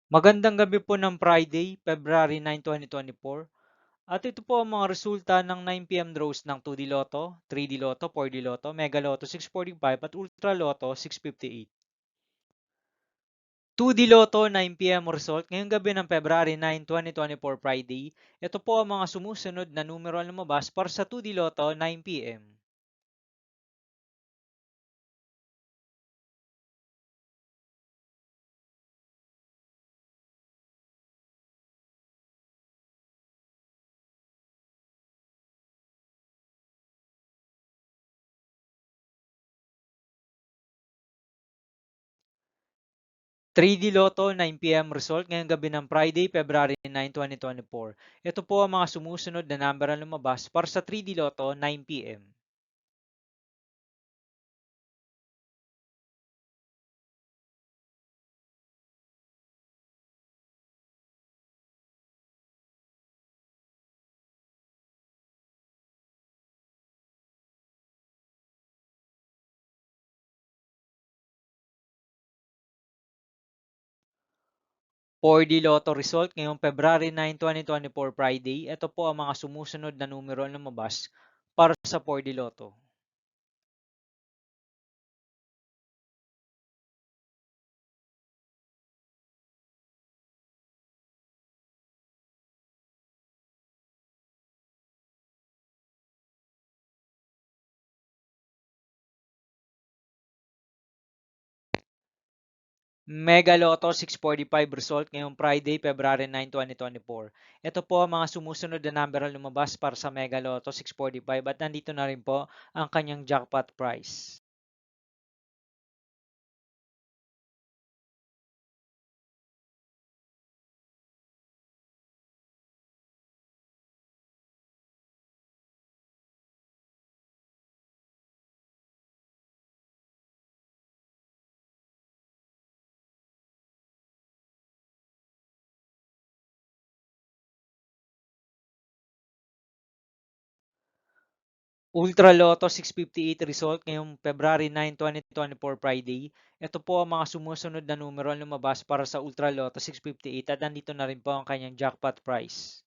Magandang gabi po ng Friday, February 9, 2024. At ito po ang mga resulta ng 9 PM draws ng 2D Lotto, 3D Lotto, 4D Lotto, Mega Lotto 645 at Ultra Lotto 658. 2D Lotto 9 PM result ngayong gabi ng February 9, 2024 Friday. Ito po ang mga sumusunod na numero na lumabas para sa 2D Lotto 9 PM. 3D Lotto 9 PM result ngayong gabi ng Friday, February 9, 2024. Ito po ang mga sumusunod na number na lumabas para sa 3D Lotto 9 PM. 4D Lotto result ngayong February 9, 2024 Friday. Ito po ang mga sumusunod na numero na lumabas para sa 4D Lotto. 'Mega Lotto 645 result ngayong Friday, February 9, 2024. Ito po ang mga sumusunod na number na lumabas para sa Mega Lotto 645 at nandito na rin po ang kanyang jackpot price. Ultra Lotto 658 result ngayong February 9, 2024 Friday. Ito po ang mga sumusunod na numero na lumabas para sa Ultra Lotto 658 at nandito na rin po ang kanyang jackpot price.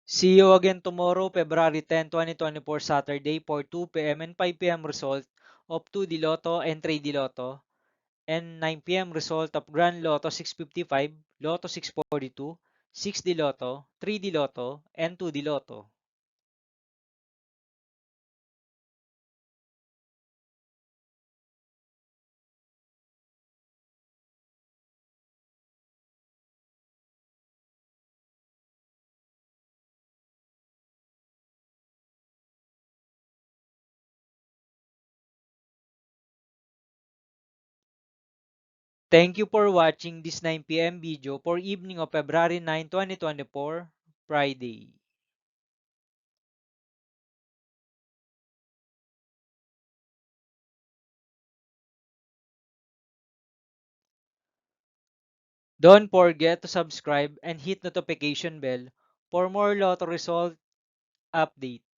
See you again tomorrow, February 10, 2024 Saturday for 2 PM and 5 PM result of 2D Lotto and 3D Lotto and 9 PM result of Grand Lotto 655, Lotto 642, 6D Lotto, 3D Lotto, and 2D Lotto. Thank you for watching this 9 PM video for evening of February 9, 2024, Friday. Don't forget to subscribe and hit notification bell for more lotto result update.